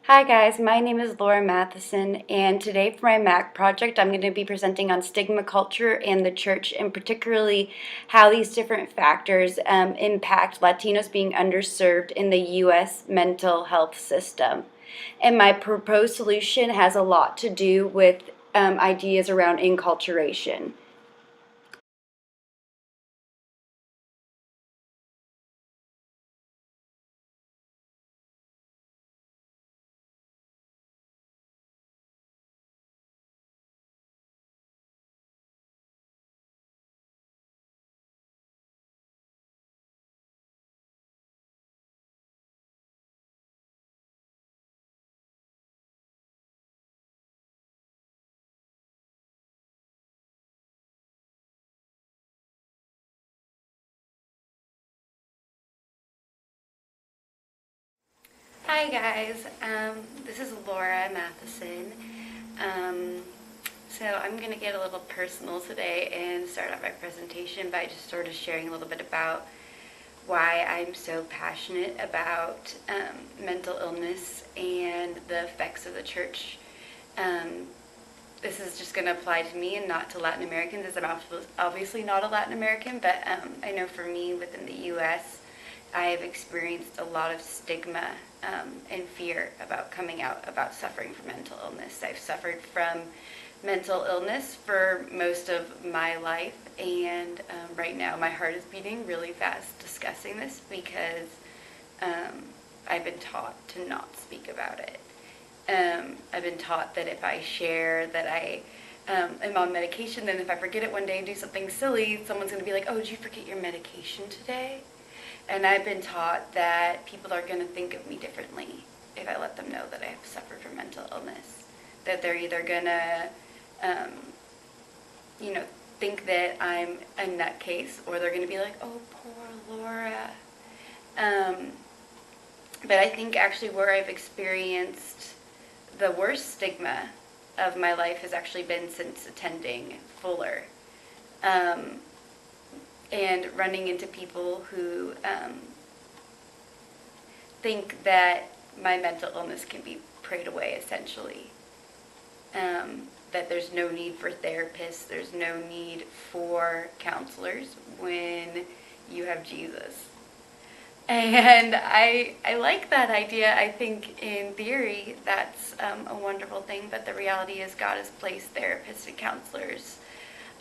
Hi guys, my name is Laura Matheson, and today for my MAC project I'm going to be presenting on stigma culture and the church, and particularly how these different factors impact Latinos being underserved in the U.S. mental health system. And my proposed solution has a lot to do with ideas around enculturation. Hi guys, this is Laura Matheson. Um, so I'm going to get a little personal today and start off my presentation by just sort of sharing a little bit about why I'm so passionate about mental illness and the effects of the church. Um, this is just going to apply to me and not to Latin Americans, as I'm obviously not a Latin American, but I know for me within the U.S., I have experienced a lot of stigma and fear about coming out about suffering from mental illness. I've suffered from mental illness for most of my life, and right now my heart is beating really fast discussing this because I've been taught to not speak about it. I've been taught that if I share that I am on medication, then if I forget it one day and do something silly, someone's going to be like, oh, did you forget your medication today? And I've been taught that people are going to think of me differently if I let them know that I have suffered from mental illness. That they're either going to, think that I'm a nutcase, or they're going to be like, oh, poor Laura. But I think actually where I've experienced the worst stigma of my life has actually been since attending Fuller. And running into people who think that my mental illness can be prayed away, essentially. That there's no need for therapists, there's no need for counselors when you have Jesus. And I like that idea. I think in theory that's a wonderful thing, but the reality is God has placed therapists and counselors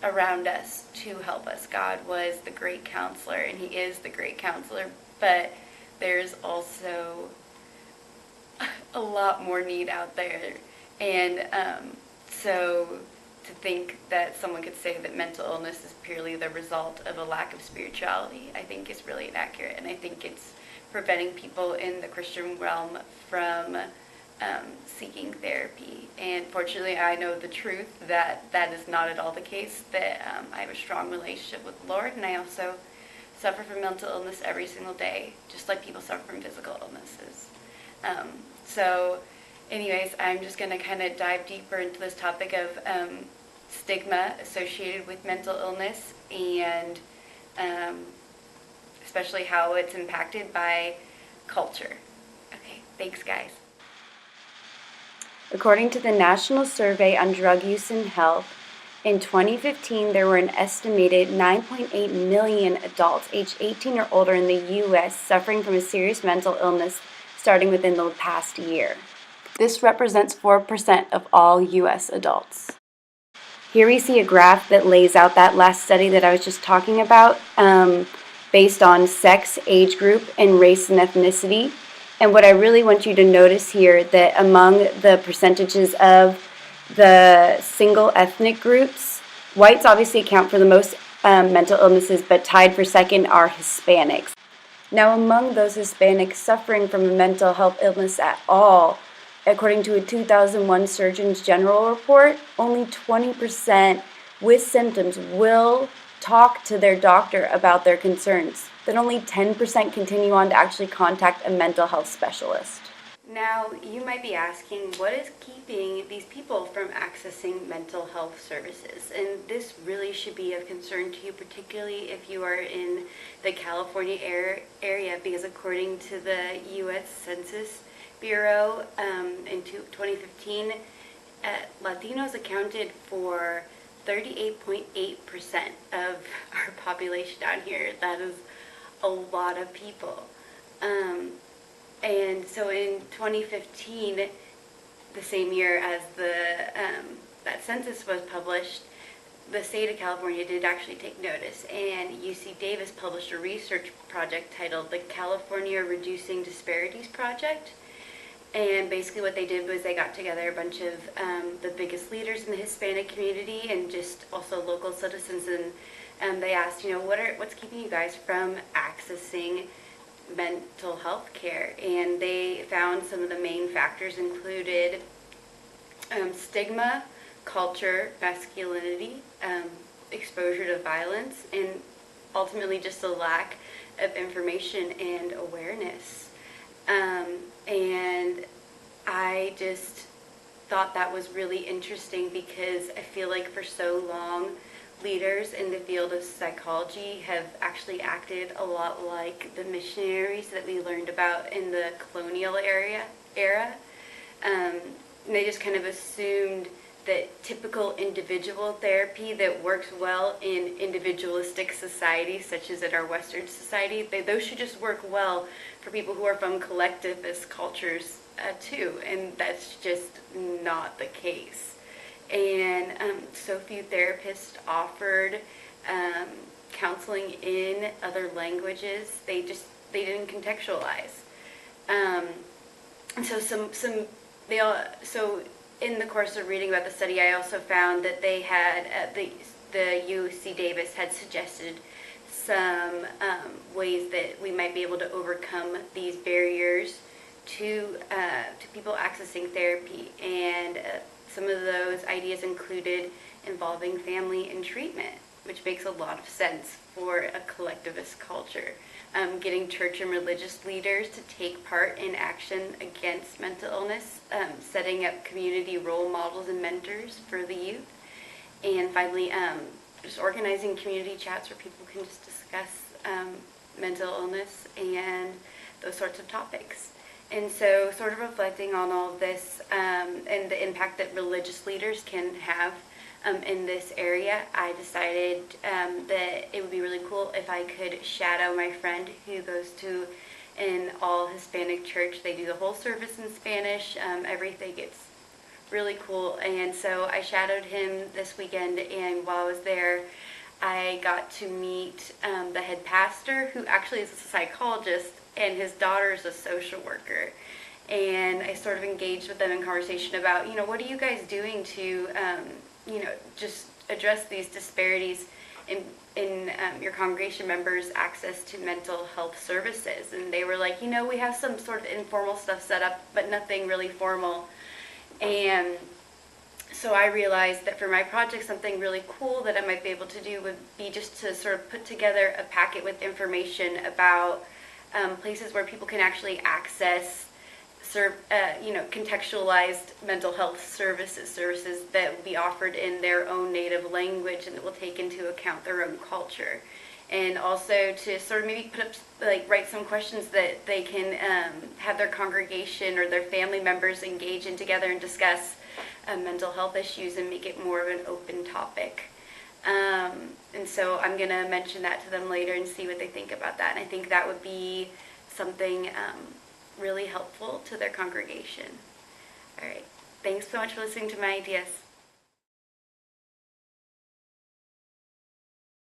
around us to help us. God was the great counselor, and he is the great counselor, but there's also a lot more need out there. And so to think that someone could say that mental illness is purely the result of a lack of spirituality, I think is really inaccurate, and I think it's preventing people in the Christian realm from seeking therapy. And fortunately, I know the truth that that is not at all the case, that I have a strong relationship with the Lord, and I also suffer from mental illness every single day, just like people suffer from physical illnesses. So anyways, I'm just going to kind of dive deeper into this topic of stigma associated with mental illness, and especially how it's impacted by culture. Okay, thanks guys. According to the National Survey on Drug Use and Health, in 2015 there were an estimated 9.8 million adults aged 18 or older in the U.S. suffering from a serious mental illness starting within the past year. This represents 4% of all U.S. adults. Here we see a graph that lays out that last study that I was just talking about, based on sex, age group, and race and ethnicity. And what I really want you to notice here, that among the percentages of the single ethnic groups, whites obviously account for the most mental illnesses, but tied for second are Hispanics. Now, among those Hispanics suffering from a mental health illness at all, according to a 2001 Surgeon General report, only 20% with symptoms will talk to their doctor about their concerns. That only 10% continue on to actually contact a mental health specialist. Now, you might be asking, what is keeping these people from accessing mental health services? And this really should be of concern to you, particularly if you are in the California area, because according to the U.S. Census Bureau in 2015, Latinos accounted for 38.8% of our population down here. That is a lot of people. And so in 2015, the same year as that census was published, the state of California did actually take notice, and UC Davis published a research project titled the California Reducing Disparities Project. And basically what they did was they got together a bunch of the biggest leaders in the Hispanic community and just also local citizens, and they asked, what's keeping you guys from accessing mental health care? And they found some of the main factors included stigma, culture, masculinity, exposure to violence, and ultimately just a lack of information and awareness. And I just thought that was really interesting because I feel like for so long, leaders in the field of psychology have actually acted a lot like the missionaries that we learned about in the colonial era. They just kind of assumed that typical individual therapy that works well in individualistic societies, such as in our Western society, those should just work well for people who are from collectivist cultures too, and that's just not the case. And so few therapists offered counseling in other languages. They didn't contextualize. And so in the course of reading about the study, I also found that they had the UC Davis had suggested some ways that we might be able to overcome these barriers to people accessing therapy, and some of those ideas included involving family in treatment, which makes a lot of sense for a collectivist culture. Getting church and religious leaders to take part in action against mental illness, setting up community role models and mentors for the youth, and finally, just organizing community chats where people can just discuss mental illness and those sorts of topics. And so sort of reflecting on all of this and the impact that religious leaders can have in this area, I decided that it would be really cool if I could shadow my friend who goes to an all-Hispanic church. They do the whole service in Spanish, everything. It's really cool. And so I shadowed him this weekend, and while I was there, I got to meet the head pastor, who actually is a psychologist, and his daughter is a social worker. And I sort of engaged with them in conversation about, what are you guys doing to, just address these disparities in your congregation members' access to mental health services? And they were like, we have some sort of informal stuff set up, but nothing really formal. And so I realized that for my project, something really cool that I might be able to do would be just to sort of put together a packet with information about places where people can actually access contextualized mental health services that will be offered in their own native language and that will take into account their own culture. And also to sort of maybe write some questions that they can have their congregation or their family members engage in together and discuss mental health issues and make it more of an open topic. And so I'm going to mention that to them later and see what they think about that. And I think that would be something really helpful to their congregation. All right. Thanks so much for listening to my ideas.